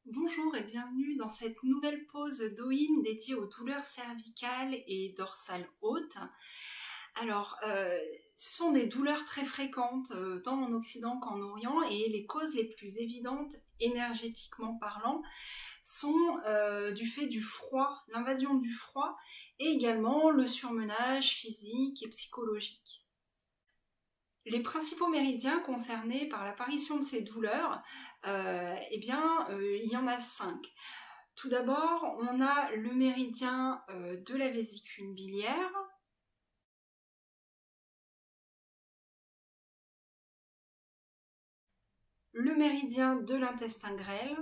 Bonjour et bienvenue dans cette nouvelle pause Do-In dédiée aux douleurs cervicales et dorsales hautes. Alors, ce sont des douleurs très fréquentes tant en Occident qu'en Orient et les causes les plus évidentes, énergétiquement parlant, sont du fait du froid, l'invasion du froid et également le surmenage physique et psychologique. Les principaux méridiens concernés par l'apparition de ces douleurs, il y en a 5. Tout d'abord, on a le méridien de la vésicule biliaire, le méridien de l'intestin grêle,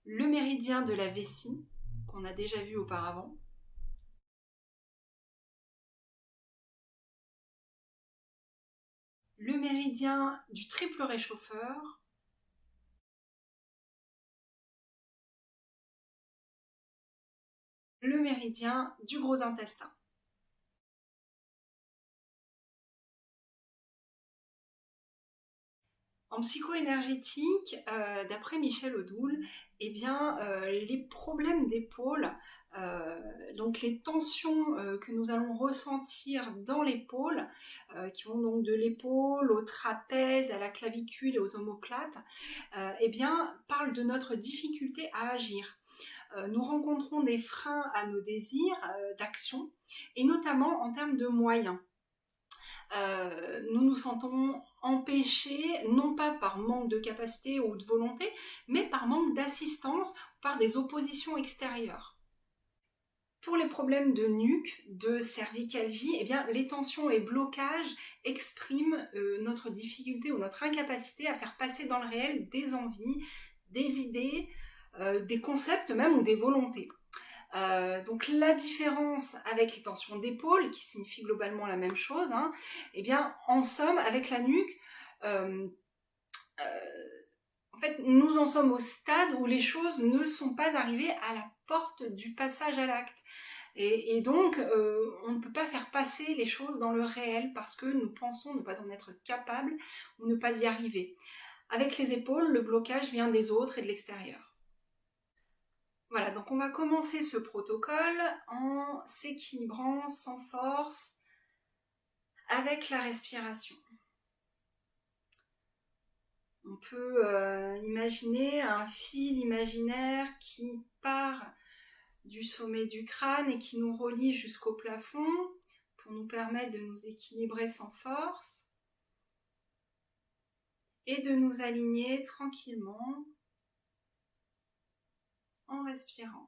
le méridien de la vessie, qu'on a déjà vu auparavant, le méridien du triple réchauffeur, le méridien du gros intestin. En psycho-énergétique, d'après Michel Odoul, les problèmes d'épaule, donc les tensions que nous allons ressentir dans l'épaule, qui vont donc de l'épaule au trapèze, à la clavicule et aux omoplates, parlent de notre difficulté à agir. Nous rencontrons des freins à nos désirs d'action, et notamment en termes de moyens. Nous nous sentons empêchés, non pas par manque de capacité ou de volonté, mais par manque d'assistance, par des oppositions extérieures. Pour les problèmes de nuque, de cervicalgie, les tensions et blocages expriment notre difficulté ou notre incapacité à faire passer dans le réel des envies, des idées, des concepts même ou des volontés. Donc la différence avec les tensions d'épaule, qui signifie globalement la même chose, en somme, avec la nuque, euh, en fait, nous en sommes au stade où les choses ne sont pas arrivées à la porte du passage à l'acte. Et donc, on ne peut pas faire passer les choses dans le réel parce que nous pensons ne pas en être capables ou ne pas y arriver. Avec les épaules, le blocage vient des autres et de l'extérieur. Voilà, donc on va commencer ce protocole en s'équilibrant sans force avec la respiration. On peut imaginer un fil imaginaire qui part du sommet du crâne et qui nous relie jusqu'au plafond pour nous permettre de nous équilibrer sans force et de nous aligner tranquillement en respirant.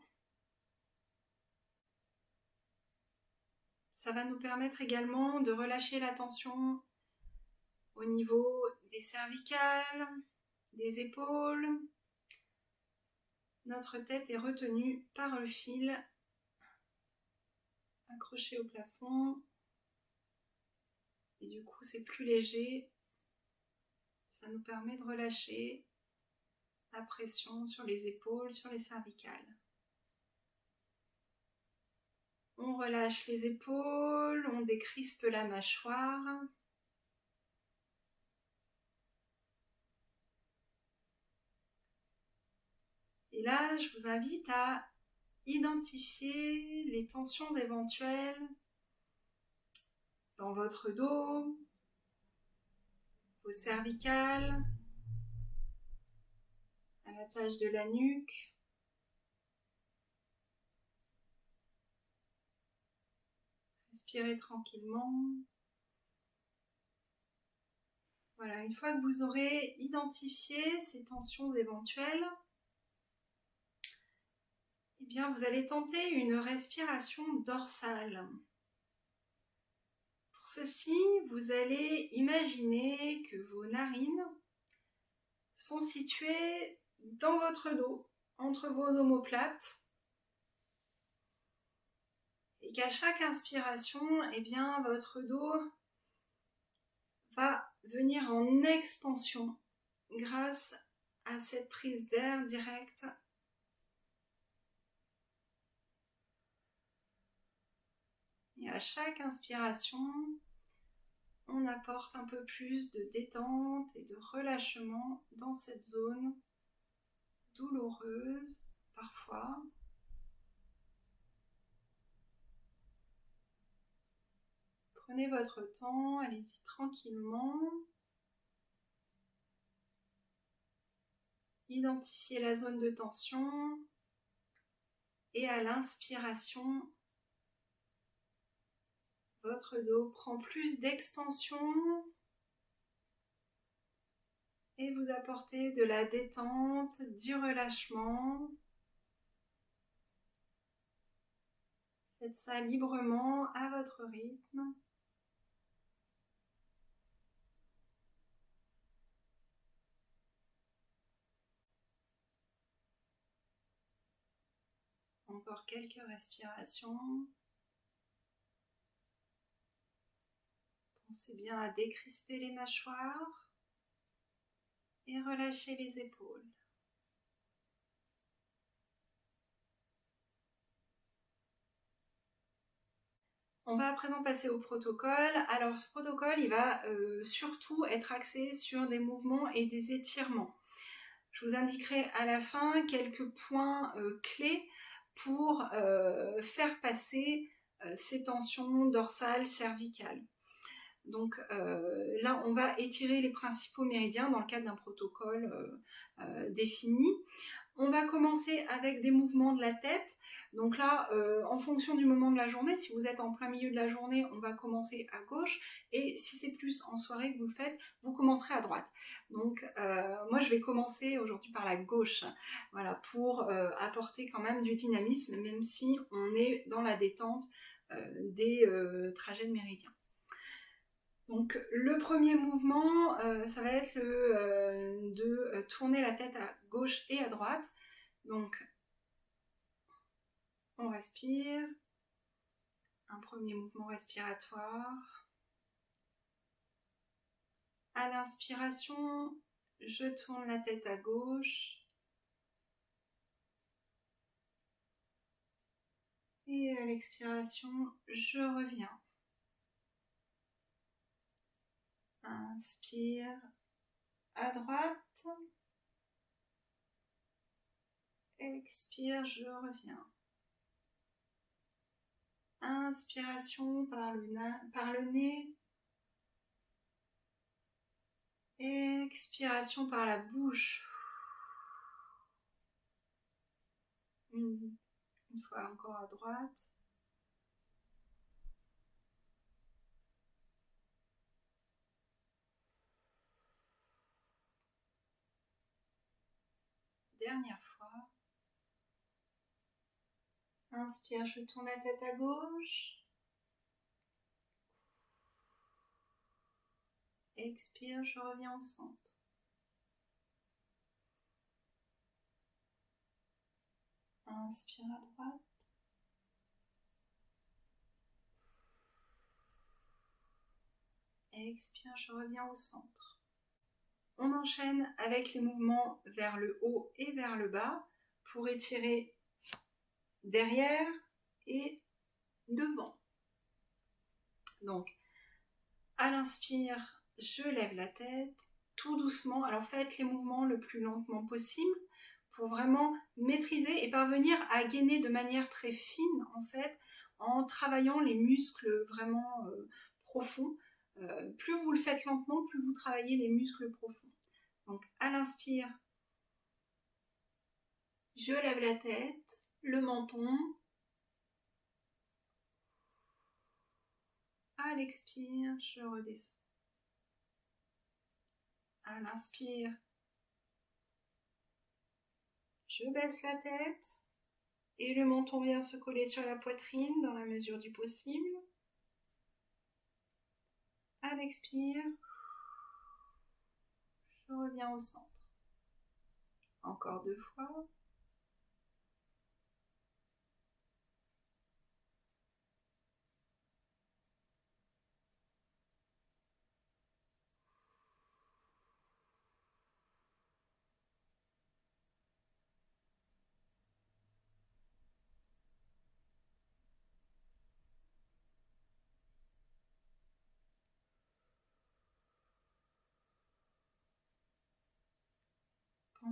Ça va nous permettre également de relâcher la tension au niveau des cervicales, des épaules. Notre tête est retenue par le fil accroché au plafond. Et du coup, c'est plus léger. Ça nous permet de relâcher la pression sur les épaules, sur les cervicales. On relâche les épaules, on décrispe la mâchoire. Et là, je vous invite à identifier les tensions éventuelles dans votre dos, vos cervicales, à l'attache de la nuque. Respirez tranquillement. Voilà, une fois que vous aurez identifié ces tensions éventuelles, vous allez tenter une respiration dorsale. Pour ceci, vous allez imaginer que vos narines sont situées dans votre dos, entre vos omoplates, et qu'à chaque inspiration, votre dos va venir en expansion grâce à cette prise d'air directe. Et à chaque inspiration, on apporte un peu plus de détente et de relâchement dans cette zone douloureuse parfois. Prenez votre temps, allez-y tranquillement. Identifiez la zone de tension et à l'inspiration, votre dos prend plus d'expansion et vous apportez de la détente, du relâchement. Faites ça librement à votre rythme. Encore quelques respirations. Pensez bien à décrisper les mâchoires et relâcher les épaules. On va à présent passer au protocole. Alors ce protocole, il va surtout être axé sur des mouvements et des étirements. Je vous indiquerai à la fin quelques points clés pour faire passer ces tensions dorsales, cervicales. Donc là, on va étirer les principaux méridiens dans le cadre d'un protocole défini. On va commencer avec des mouvements de la tête. Donc là, en fonction du moment de la journée, si vous êtes en plein milieu de la journée, on va commencer à gauche. Et si c'est plus en soirée que vous le faites, vous commencerez à droite. Donc moi, je vais commencer aujourd'hui par la gauche. Voilà, pour apporter quand même du dynamisme, même si on est dans la détente des trajets de méridien. Donc le premier mouvement, ça va être de tourner la tête à gauche et à droite. Donc on respire, un premier mouvement respiratoire. À l'inspiration, je tourne la tête à gauche. Et à l'expiration, je reviens. Inspire à droite. Expire, je reviens. Inspiration par le nez. Expiration par la bouche. Une fois encore à droite. Dernière fois. Inspire, je tourne la tête à gauche. Expire, je reviens au centre. Inspire à droite. Expire, je reviens au centre. On enchaîne avec les mouvements vers le haut et vers le bas pour étirer derrière et devant. Donc, à l'inspire, je lève la tête tout doucement. Alors faites les mouvements le plus lentement possible pour vraiment maîtriser et parvenir à gainer de manière très fine en fait en travaillant les muscles vraiment profonds. Plus vous le faites lentement, plus vous travaillez les muscles profonds. Donc à l'inspire, je lève la tête, le menton. À l'expire, je redescends. À l'inspire, je baisse la tête et le menton vient se coller sur la poitrine dans la mesure du possible. À l'expire, je reviens au centre. Encore 2 fois.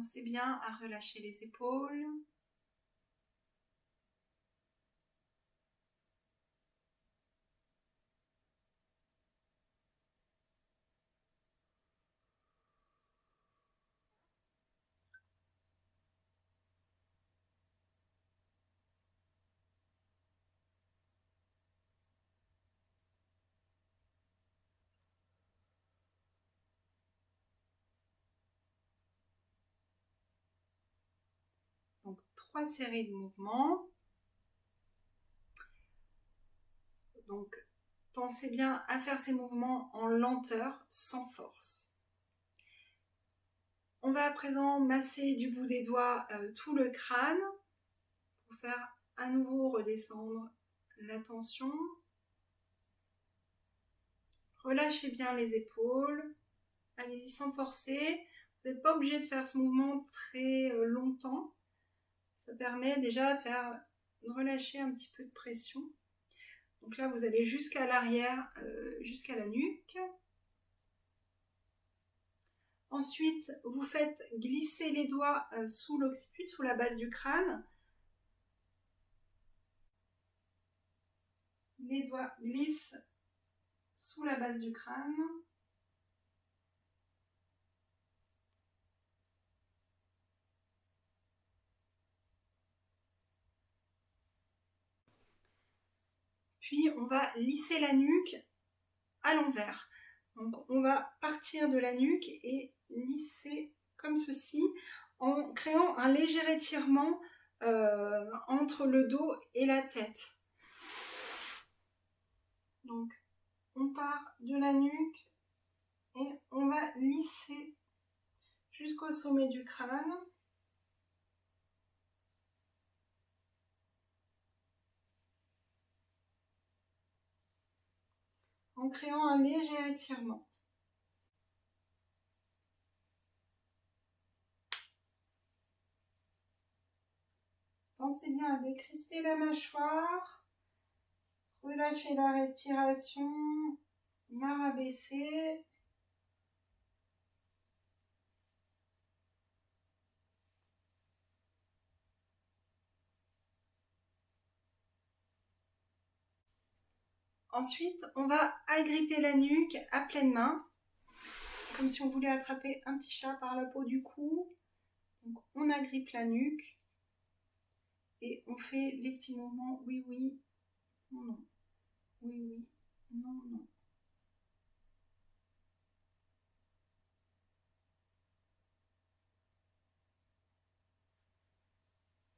Pensez bien à relâcher les épaules. Donc 3 séries de mouvements. Donc pensez bien à faire ces mouvements en lenteur, sans force. On va à présent masser du bout des doigts tout le crâne pour faire à nouveau redescendre la tension. Relâchez bien les épaules. Allez-y sans forcer. Vous n'êtes pas obligé de faire ce mouvement très longtemps. Ça permet déjà de relâcher un petit peu de pression. Donc là, vous allez jusqu'à l'arrière, jusqu'à la nuque. Ensuite, vous faites glisser les doigts sous l'occiput, sous la base du crâne. Les doigts glissent sous la base du crâne. Puis, on va lisser la nuque à l'envers. Donc, on va partir de la nuque et lisser comme ceci, en créant un léger étirement entre le dos et la tête. Donc, on part de la nuque et on va lisser jusqu'au sommet du crâne. En créant un léger étirement. Pensez bien à décrisper la mâchoire, relâcher la respiration, main rabaissée. Ensuite, on va agripper la nuque à pleine main, comme si on voulait attraper un petit chat par la peau du cou. Donc, on agrippe la nuque et on fait les petits mouvements oui, oui, non, non, oui, oui, non, non.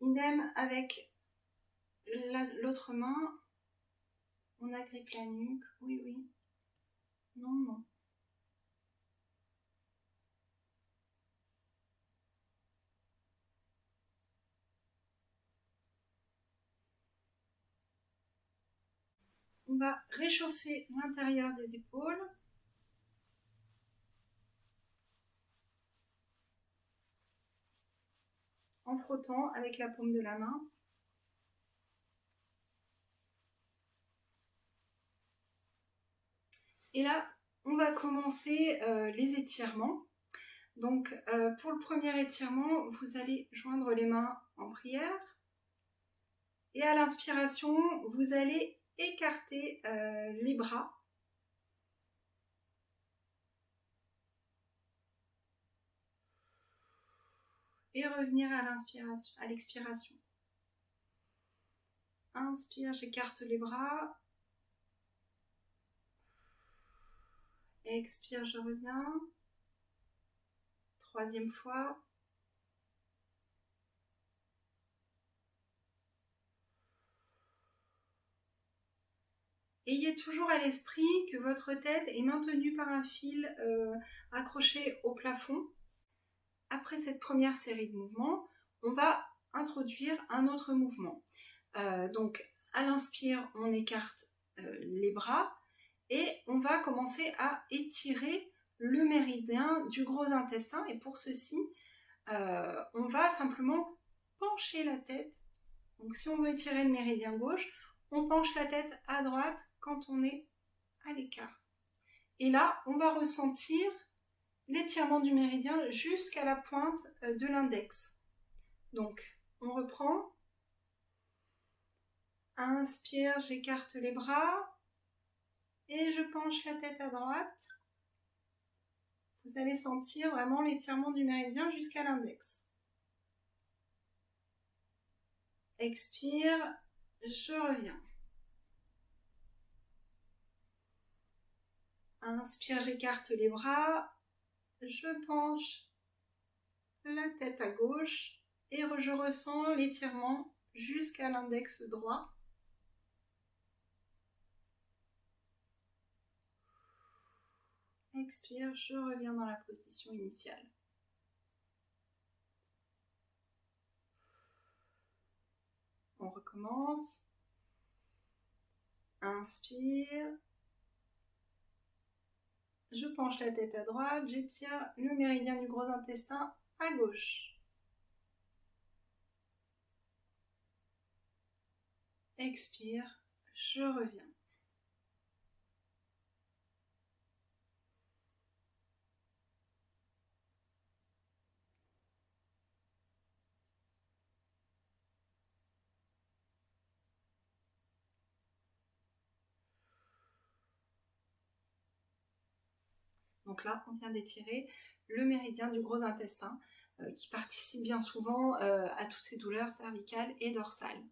Idem avec l'autre main, on agrippe la nuque, oui, oui, non, non. On va réchauffer l'intérieur des épaules. En frottant avec la paume de la main. Et là, on va commencer les étirements. Donc, pour le premier étirement, vous allez joindre les mains en prière. Et à l'inspiration, vous allez écarter les bras. Et revenir à l'inspiration, à l'expiration. Inspire, j'écarte les bras. Expire, je reviens. Troisième fois. Ayez toujours à l'esprit que votre tête est maintenue par un fil accroché au plafond. Après cette première série de mouvements, on va introduire un autre mouvement. Donc, à l'inspire, on écarte les bras et on va commencer à étirer le méridien du gros intestin. Et pour ceci, on va simplement pencher la tête. Donc, si on veut étirer le méridien gauche, on penche la tête à droite quand on est à l'écart. Et là, on va ressentir l'étirement du méridien jusqu'à la pointe de l'index. Donc, on reprend. Inspire, j'écarte les bras et je penche la tête à droite. Vous allez sentir vraiment l'étirement du méridien jusqu'à l'index. Expire, je reviens. Inspire, j'écarte les bras, je penche la tête à gauche et je ressens l'étirement jusqu'à l'index droit. Expire, je reviens dans la position initiale. On recommence. Inspire. Je penche la tête à droite, j'étire le méridien du gros intestin à gauche. Expire, je reviens. Donc là, on vient d'étirer le méridien du gros intestin qui participe bien souvent à toutes ces douleurs cervicales et dorsales.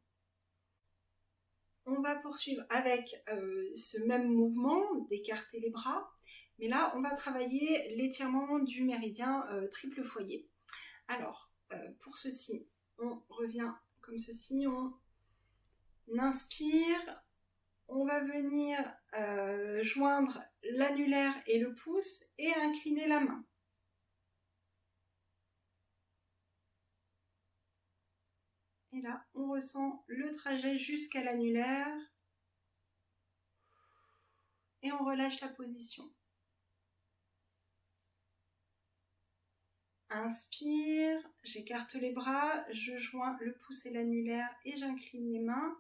On va poursuivre avec ce même mouvement d'écarter les bras, mais là, on va travailler l'étirement du méridien triple foyer. Alors, pour ceci, on revient comme ceci, on inspire, on va venir joindre l'annulaire et le pouce et incliner la main. Et là, on ressent le trajet jusqu'à l'annulaire et on relâche la position. Inspire, j'écarte les bras, je joins le pouce et l'annulaire et j'incline les mains.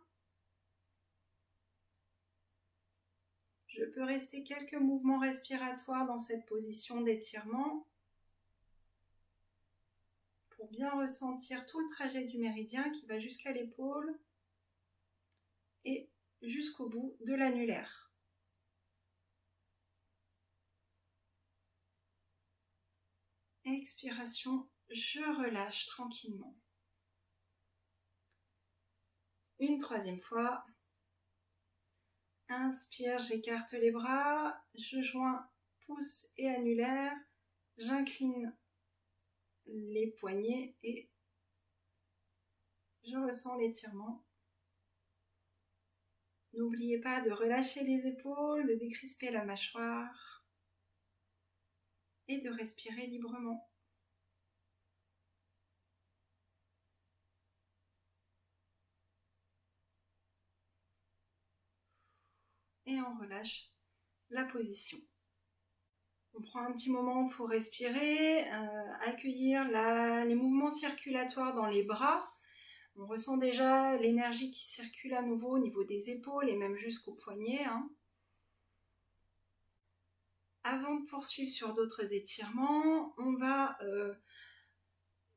Je peux rester quelques mouvements respiratoires dans cette position d'étirement pour bien ressentir tout le trajet du méridien qui va jusqu'à l'épaule et jusqu'au bout de l'annulaire. Expiration, je relâche tranquillement. Une troisième fois. Inspire, j'écarte les bras, je joins pouce et annulaire, j'incline les poignets et je ressens l'étirement. N'oubliez pas de relâcher les épaules, de décrisper la mâchoire et de respirer librement. Et on relâche la position. On prend un petit moment pour respirer, accueillir les mouvements circulatoires dans les bras. On ressent déjà l'énergie qui circule à nouveau au niveau des épaules et même jusqu'aux poignets. Avant de poursuivre sur d'autres étirements, on va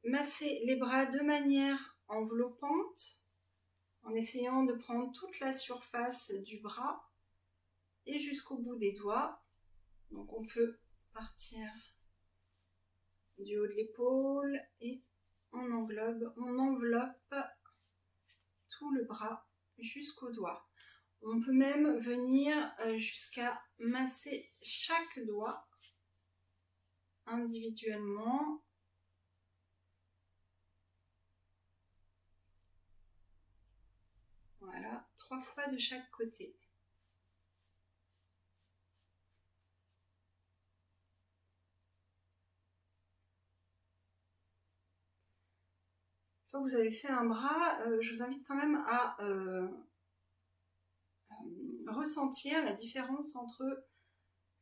masser les bras de manière enveloppante en essayant de prendre toute la surface du bras et jusqu'au bout des doigts. Donc on peut partir du haut de l'épaule et on enveloppe tout le bras jusqu'au doigt. On peut même venir jusqu'à masser chaque doigt individuellement. Voilà, 3 fois de chaque côté. Une fois que vous avez fait un bras, je vous invite quand même à ressentir la différence entre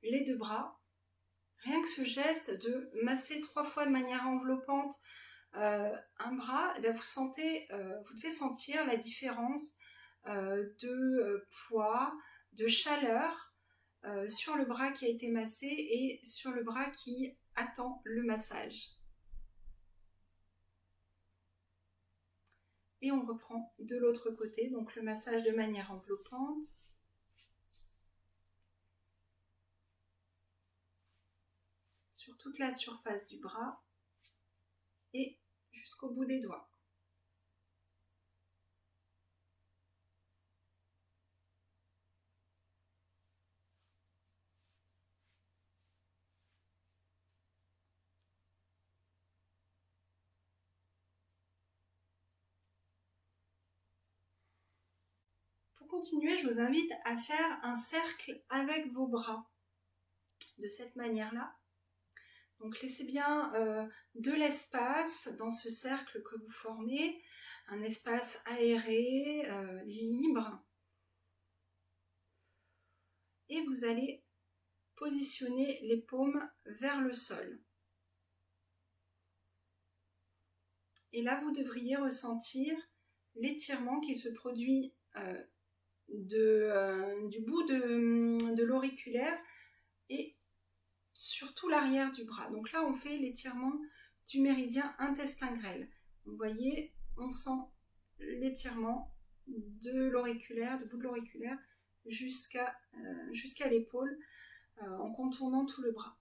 les deux bras. Rien que ce geste de masser 3 fois de manière enveloppante un bras, vous devez sentir la différence de poids, de chaleur sur le bras qui a été massé et sur le bras qui attend le massage. Et on reprend de l'autre côté, donc le massage de manière enveloppante. Sur toute la surface du bras et jusqu'au bout des doigts. Pour continuer, je vous invite à faire un cercle avec vos bras, de cette manière-là. Donc laissez bien de l'espace dans ce cercle que vous formez, un espace aéré, libre. Et vous allez positionner les paumes vers le sol. Et là, vous devriez ressentir l'étirement qui se produit du bout de l'auriculaire et sur tout l'arrière du bras. Donc là, on fait l'étirement du méridien intestin grêle. Vous voyez, on sent l'étirement de l'auriculaire, du bout de l'auriculaire jusqu'à l'épaule en contournant tout le bras.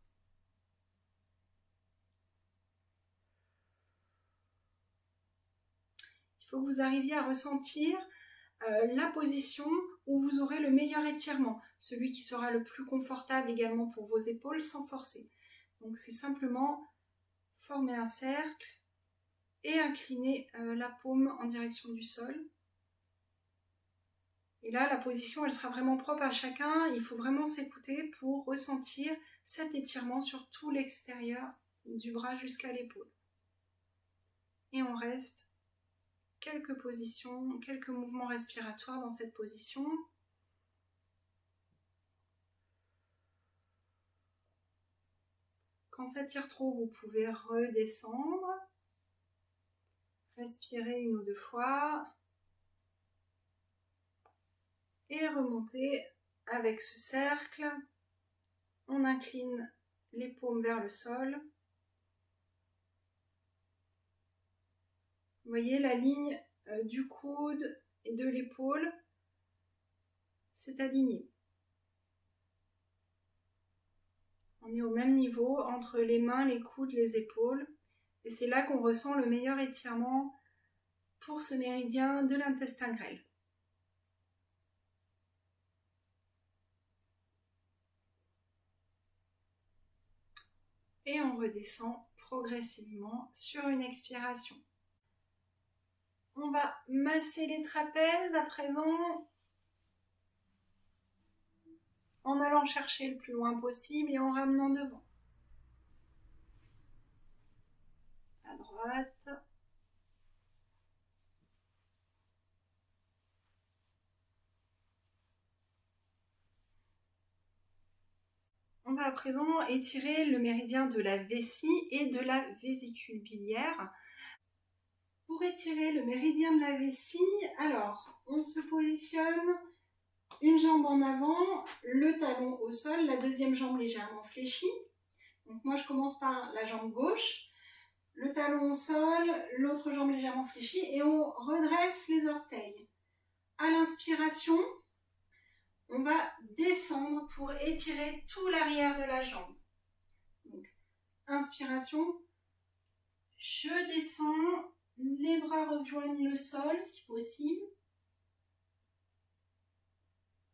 Il faut que vous arriviez à ressentir la position où vous aurez le meilleur étirement, celui qui sera le plus confortable également pour vos épaules sans forcer. Donc c'est simplement former un cercle et incliner la paume en direction du sol. Et là, la position, elle sera vraiment propre à chacun. Il faut vraiment s'écouter pour ressentir cet étirement sur tout l'extérieur du bras jusqu'à l'épaule. Et on reste quelques positions, quelques mouvements respiratoires dans cette position. Quand ça tire trop, vous pouvez redescendre. Respirer 1 ou 2 fois. Et remonter avec ce cercle. On incline les paumes vers le sol. Vous voyez la ligne du coude et de l'épaule, c'est aligné. On est au même niveau entre les mains, les coudes, les épaules. Et c'est là qu'on ressent le meilleur étirement pour ce méridien de l'intestin grêle. Et on redescend progressivement sur une expiration. On va masser les trapèzes à présent en allant chercher le plus loin possible et en ramenant devant. À droite. On va à présent étirer le méridien de la vessie et de la vésicule biliaire. Pour étirer le méridien de la vessie, alors on se positionne une jambe en avant, le talon au sol, la deuxième jambe légèrement fléchie. Donc moi je commence par la jambe gauche, le talon au sol, l'autre jambe légèrement fléchie et on redresse les orteils. À l'inspiration, on va descendre pour étirer tout l'arrière de la jambe. Donc, inspiration, je descends, les bras rejoignent le sol si possible.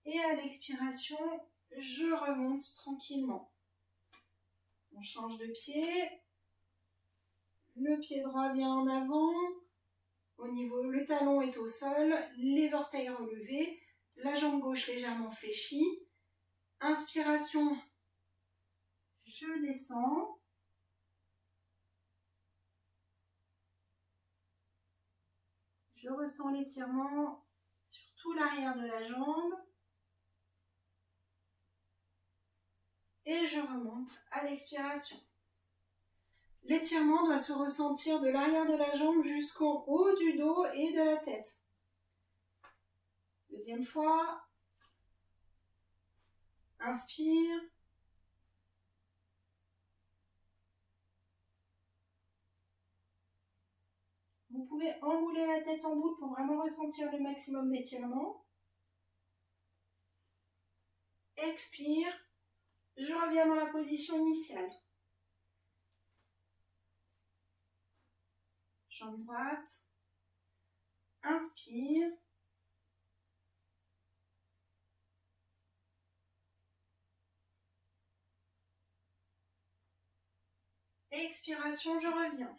Et à l'expiration, je remonte tranquillement. On change de pied. Le pied droit vient en avant. Au niveau, le talon est au sol, les orteils relevés, la jambe gauche légèrement fléchie. Inspiration, je descends. Je ressens l'étirement sur tout l'arrière de la jambe. Et je remonte à l'expiration. L'étirement doit se ressentir de l'arrière de la jambe jusqu'en haut du dos et de la tête. Deuxième fois. Inspire. Vous pouvez enrouler la tête en boule pour vraiment ressentir le maximum d'étirement. Expire. Je reviens dans la position initiale. Jambe droite. Inspire. Expiration, je reviens.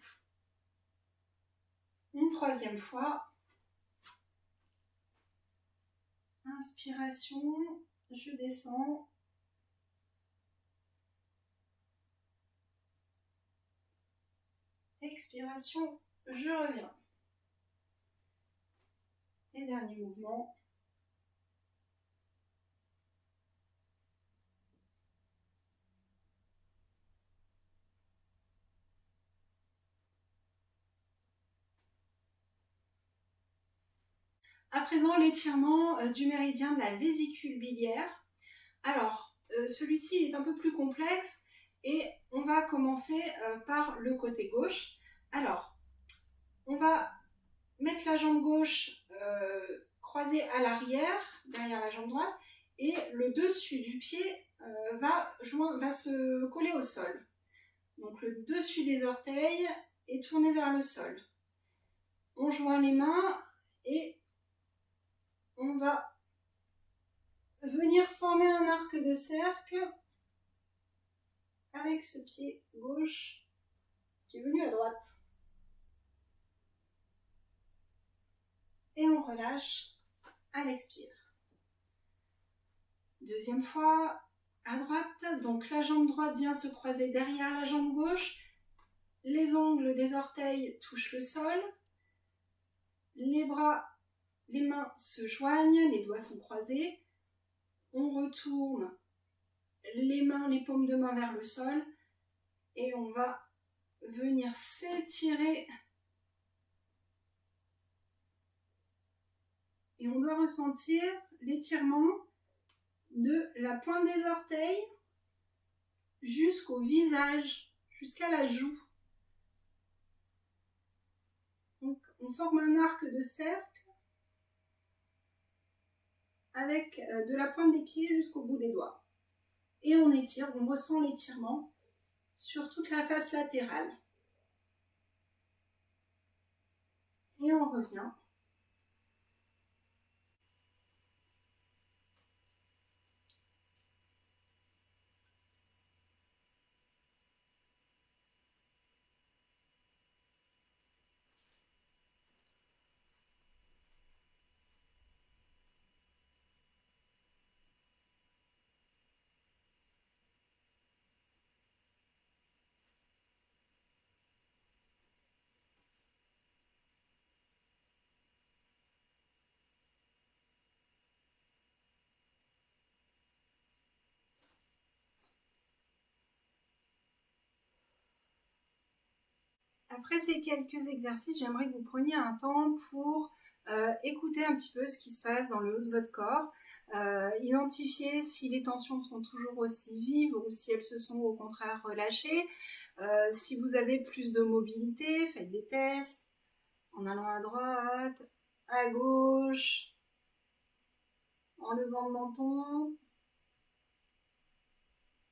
Une troisième fois. Inspiration, je descends. Expiration, je reviens. Et dernier mouvement. À présent, l'étirement du méridien de la vésicule biliaire. Alors, celui-ci est un peu plus complexe et on va commencer par le côté gauche. Alors, on va mettre la jambe gauche croisée à l'arrière, derrière la jambe droite, et le dessus du pied va se coller au sol. Donc le dessus des orteils est tourné vers le sol. On joint les mains et on va venir former un arc de cercle avec ce pied gauche qui est venu à droite. Et on relâche à l'expire. Deuxième fois, à droite, donc la jambe droite vient se croiser derrière la jambe gauche, les ongles des orteils touchent le sol, les bras, les mains se joignent, les doigts sont croisés, on retourne les mains, les paumes de main vers le sol et on va venir s'étirer et on doit ressentir l'étirement de la pointe des orteils jusqu'au visage, jusqu'à la joue. Donc on forme un arc de cercle avec de la pointe des pieds jusqu'au bout des doigts. Et on étire, on ressent l'étirement sur toute la face latérale. Et on revient. Après ces quelques exercices, j'aimerais que vous preniez un temps pour écouter un petit peu ce qui se passe dans le haut de votre corps, identifier si les tensions sont toujours aussi vives ou si elles se sont au contraire relâchées. Si vous avez plus de mobilité, faites des tests en allant à droite, à gauche, en levant le menton.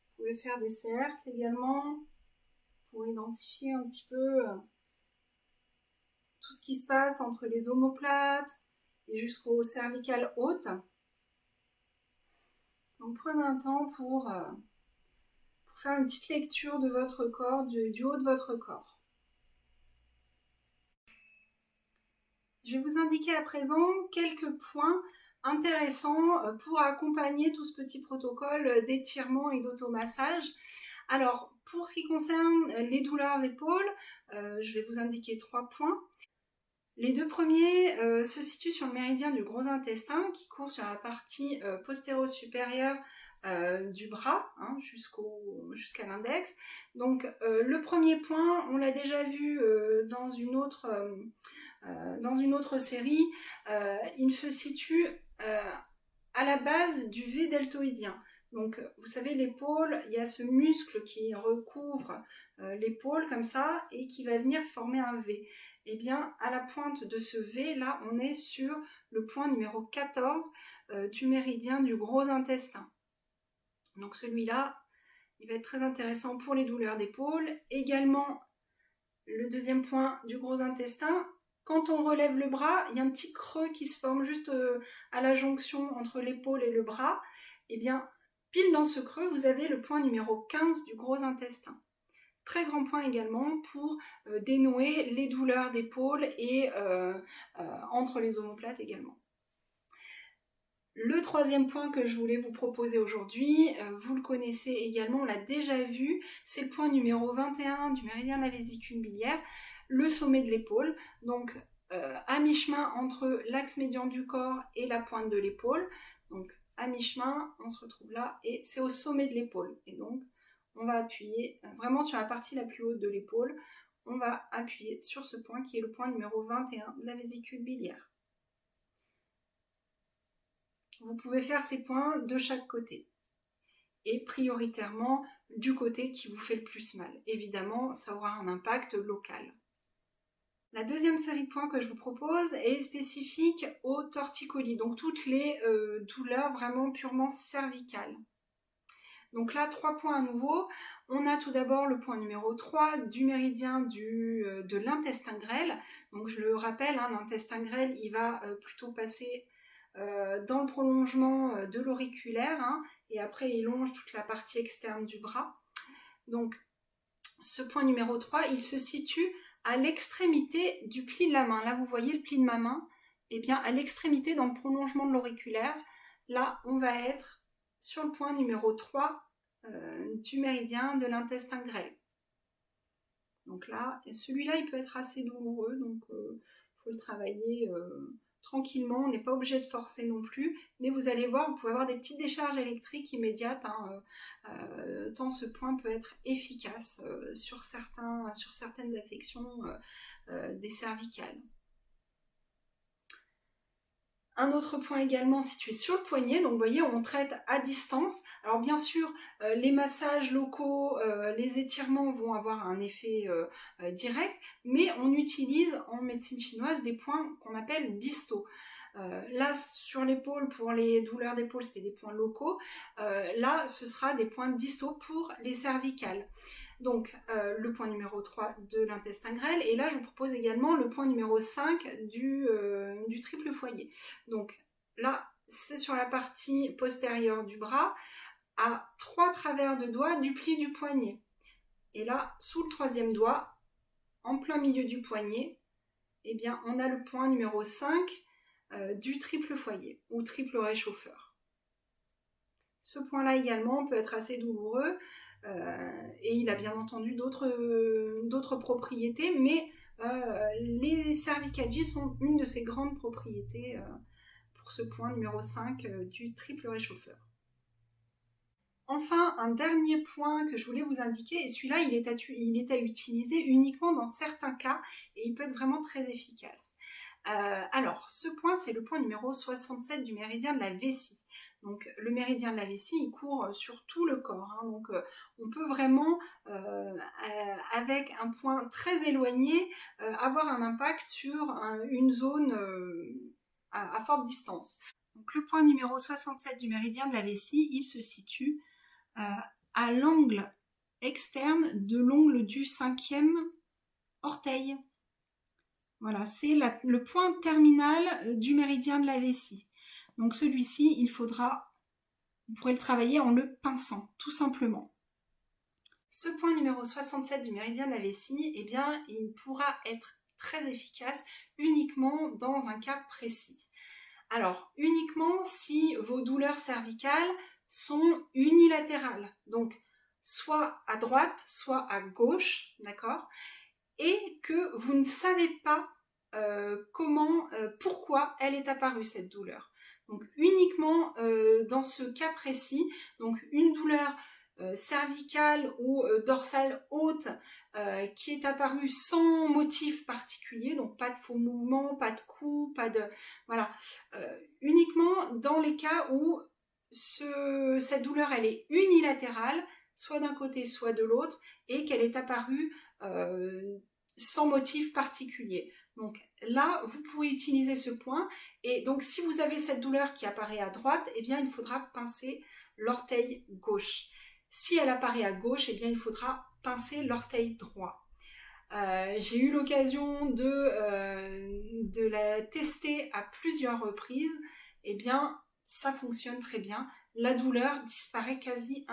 Vous pouvez faire des cercles également pour identifier un petit peu tout ce qui se passe entre les omoplates et jusqu'aux cervicales hautes. Donc prenez un temps pour faire une petite lecture de votre corps, du haut de votre corps. Je vais vous indiquer à présent quelques points intéressants pour accompagner tout ce petit protocole d'étirement et d'automassage. Alors, pour ce qui concerne les douleurs d'épaule, je vais vous indiquer 3 points. Les 2 premiers se situent sur le méridien du gros intestin qui court sur la partie postéro-supérieure du bras jusqu'à l'index. Donc le premier point, on l'a déjà vu dans une autre série, il se situe à la base du V deltoïdien. Donc, vous savez, l'épaule, il y a ce muscle qui recouvre l'épaule comme ça et qui va venir former un V. Eh bien, à la pointe de ce V, là, on est sur le point numéro 14 du méridien du gros intestin. Donc, celui-là, il va être très intéressant pour les douleurs d'épaule. Également, le deuxième point du gros intestin, quand on relève le bras, il y a un petit creux qui se forme juste à la jonction entre l'épaule et le bras. Eh bien, pile dans ce creux, vous avez le point numéro 15 du gros intestin. Très grand point également pour dénouer les douleurs d'épaule et entre les omoplates également. Le troisième point que je voulais vous proposer aujourd'hui, vous le connaissez également, on l'a déjà vu, c'est le point numéro 21 du méridien de la vésicule biliaire, le sommet de l'épaule, donc à mi-chemin entre l'axe médian du corps et la pointe de l'épaule. Donc à mi-chemin, on se retrouve là et c'est au sommet de l'épaule. Et donc on va appuyer vraiment sur la partie la plus haute de l'épaule, on va appuyer sur ce point qui est le point numéro 21 de la vésicule biliaire. Vous pouvez faire ces points de chaque côté et prioritairement du côté qui vous fait le plus mal. Évidemment, ça aura un impact local. La deuxième série de points que je vous propose est spécifique aux torticolis, donc toutes les douleurs vraiment purement cervicales. Donc là, 3 points à nouveau. On a tout d'abord le point numéro 3 du méridien de l'intestin grêle. Donc je le rappelle, hein, l'intestin grêle, il va plutôt passer dans le prolongement de l'auriculaire, hein, et après il longe toute la partie externe du bras. Donc ce point numéro 3, il se situe à l'extrémité du pli de la main. Là vous voyez le pli de ma main, et bien à l'extrémité dans le prolongement de l'auriculaire, là on va être sur le point numéro 3 du méridien de l'intestin grêle. Donc là, celui-là il peut être assez douloureux, donc faut le travailler tranquillement, on n'est pas obligé de forcer non plus, mais vous allez voir, vous pouvez avoir des petites décharges électriques immédiates, hein, tant ce point peut être efficace sur certaines affections des cervicales. Un autre point également situé sur le poignet, donc vous voyez, on traite à distance. Alors bien sûr, les massages locaux, les étirements vont avoir un effet direct, mais on utilise en médecine chinoise des points qu'on appelle distaux. Là, sur l'épaule, pour les douleurs d'épaule, c'était des points locaux. Là, ce sera des points distaux pour les cervicales. Donc, le point numéro 3 de l'intestin grêle. Et là, je vous propose également le point numéro 5 du triple foyer. Donc, là, c'est sur la partie postérieure du bras, à 3 travers de doigts du pli du poignet. Et là, sous le 3e doigt, en plein milieu du poignet, eh bien, on a le point numéro 5 du triple foyer ou triple réchauffeur. Ce point-là également peut être assez douloureux et il a bien entendu d'autres propriétés, mais les cervicalgies sont une de ces grandes propriétés pour ce point numéro 5 du triple réchauffeur. Enfin, un dernier point que je voulais vous indiquer, et celui-là il est à utiliser uniquement dans certains cas et il peut être vraiment très efficace. Alors, ce point, c'est le point numéro 67 du méridien de la vessie. Donc, le méridien de la vessie, il court sur tout le corps. Hein, donc, on peut vraiment, avec un point très éloigné, avoir un impact sur une zone à forte distance. Donc, le point numéro 67 du méridien de la vessie, il se situe à l'angle externe de l'ongle du 5e orteil. Voilà, c'est le point terminal du méridien de la vessie. Donc celui-ci, vous pourrez le travailler en le pinçant, tout simplement. Ce point numéro 67 du méridien de la vessie, eh bien, il pourra être très efficace uniquement dans un cas précis. Alors, uniquement si vos douleurs cervicales sont unilatérales, donc soit à droite, soit à gauche, d'accord ? Et que vous ne savez pas pourquoi elle est apparue cette douleur. Donc uniquement dans ce cas précis, donc une douleur cervicale ou dorsale haute qui est apparue sans motif particulier, donc pas de faux mouvements, pas de coups, pas de... Voilà. Uniquement dans les cas où cette douleur, elle est unilatérale, soit d'un côté, soit de l'autre, et qu'elle est apparue sans motif particulier. Donc là, vous pourrez utiliser ce point, et donc si vous avez cette douleur qui apparaît à droite, eh bien il faudra pincer l'orteil gauche. Si elle apparaît à gauche, eh bien il faudra pincer l'orteil droit. J'ai eu l'occasion de la tester à plusieurs reprises, eh bien ça fonctionne très bien, la douleur disparaît quasi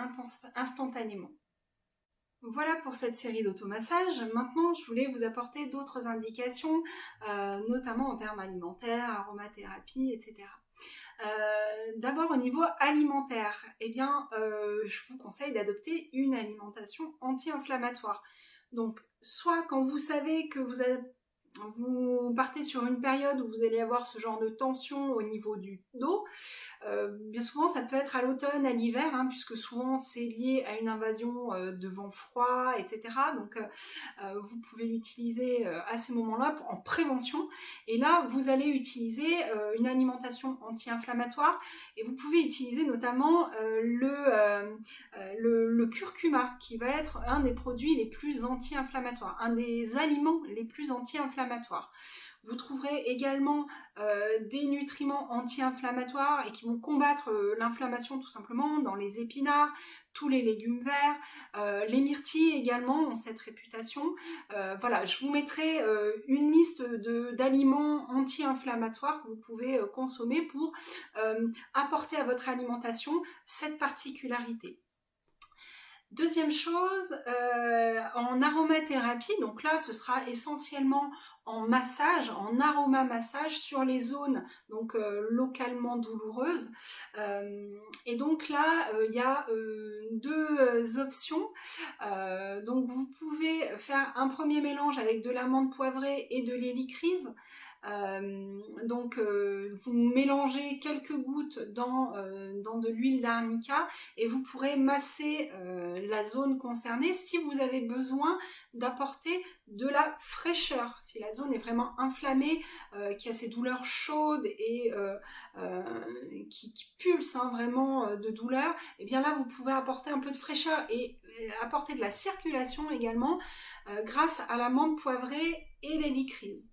instantanément. Voilà pour cette série d'automassages. Maintenant, je voulais vous apporter d'autres indications, notamment en termes alimentaires, aromathérapie, etc. D'abord au niveau alimentaire, eh bien, je vous conseille d'adopter une alimentation anti-inflammatoire. Donc, soit quand vous savez que vous partez sur une période où vous allez avoir ce genre de tension au niveau du dos, bien souvent ça peut être à l'automne, à l'hiver, hein, puisque souvent c'est lié à une invasion de vent froid, etc. Donc vous pouvez l'utiliser à ces moments-là en prévention. Et là, vous allez utiliser une alimentation anti-inflammatoire et vous pouvez utiliser notamment le curcuma, qui va être un des produits les plus anti-inflammatoires, un des aliments les plus anti-inflammatoires. Vous trouverez également des nutriments anti-inflammatoires et qui vont combattre l'inflammation tout simplement dans les épinards, tous les légumes verts, les myrtilles également ont cette réputation. Voilà, je vous mettrai une liste d'aliments anti-inflammatoires que vous pouvez consommer pour apporter à votre alimentation cette particularité. Deuxième chose, en aromathérapie, donc là ce sera essentiellement en massage, en aromamassage sur les zones donc localement douloureuses. Et donc là il y a deux options. Donc vous pouvez faire un premier mélange avec de l'amande poivrée et de l'hélicryse. Vous mélangez quelques gouttes dans de l'huile d'arnica et vous pourrez masser la zone concernée si vous avez besoin d'apporter de la fraîcheur. Si la zone est vraiment inflammée, qui a ces douleurs chaudes et qui pulse vraiment de douleur, et bien là vous pouvez apporter un peu de fraîcheur et apporter de la circulation également grâce à l'amande poivrée et l'hélicryse.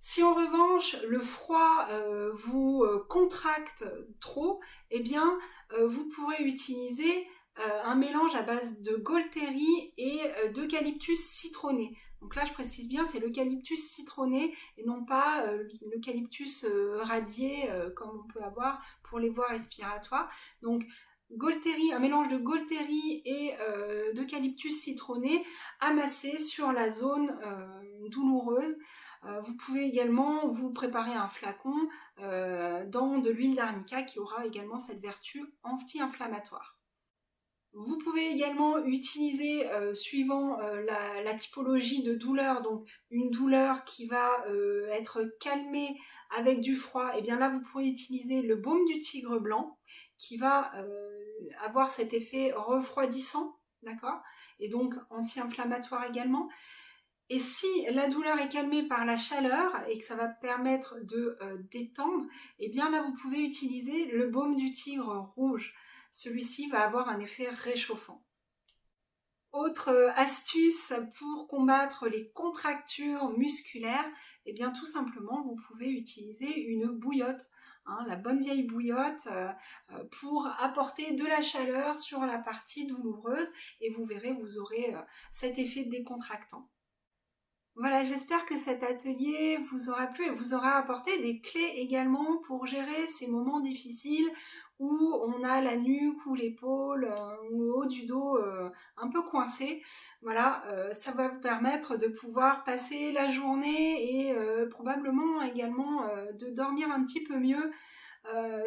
Si en revanche le froid vous contracte trop, eh bien vous pourrez utiliser un mélange à base de Gaultérie et d'eucalyptus citronné. Donc là je précise bien, c'est l'eucalyptus citronné et non pas l'eucalyptus radié comme on peut avoir pour les voies respiratoires. Donc Gaultérie, un mélange de Gaultérie et d'eucalyptus citronné amassé sur la zone douloureuse. Vous pouvez également vous préparer un flacon dans de l'huile d'arnica qui aura également cette vertu anti-inflammatoire. Vous pouvez également utiliser, suivant la typologie de douleur, donc une douleur qui va être calmée avec du froid, et bien là vous pourrez utiliser le baume du tigre blanc qui va avoir cet effet refroidissant, d'accord, et donc anti-inflammatoire également. Et si la douleur est calmée par la chaleur et que ça va permettre de détendre, eh bien là vous pouvez utiliser le baume du tigre rouge. Celui-ci va avoir un effet réchauffant. Autre astuce pour combattre les contractures musculaires, eh bien tout simplement vous pouvez utiliser une bouillotte, hein, la bonne vieille bouillotte pour apporter de la chaleur sur la partie douloureuse et vous verrez, vous aurez cet effet décontractant. Voilà, j'espère que cet atelier vous aura plu et vous aura apporté des clés également pour gérer ces moments difficiles où on a la nuque ou l'épaule ou le haut du dos un peu coincé. Voilà, ça va vous permettre de pouvoir passer la journée et probablement également de dormir un petit peu mieux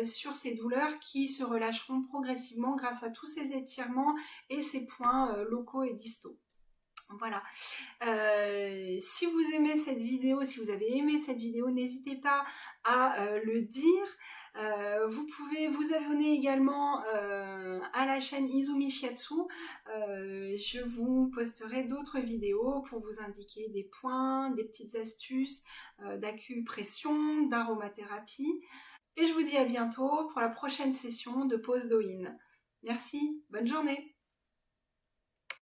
sur ces douleurs qui se relâcheront progressivement grâce à tous ces étirements et ces points locaux et distaux. Voilà, si vous aimez cette vidéo, si vous avez aimé cette vidéo, n'hésitez pas à le dire. Vous pouvez vous abonner également à la chaîne Izumi Shiatsu. Je vous posterai d'autres vidéos pour vous indiquer des points, des petites astuces d'acupression, d'aromathérapie. Et je vous dis à bientôt pour la prochaine session de pause d'Oin. Merci, bonne journée.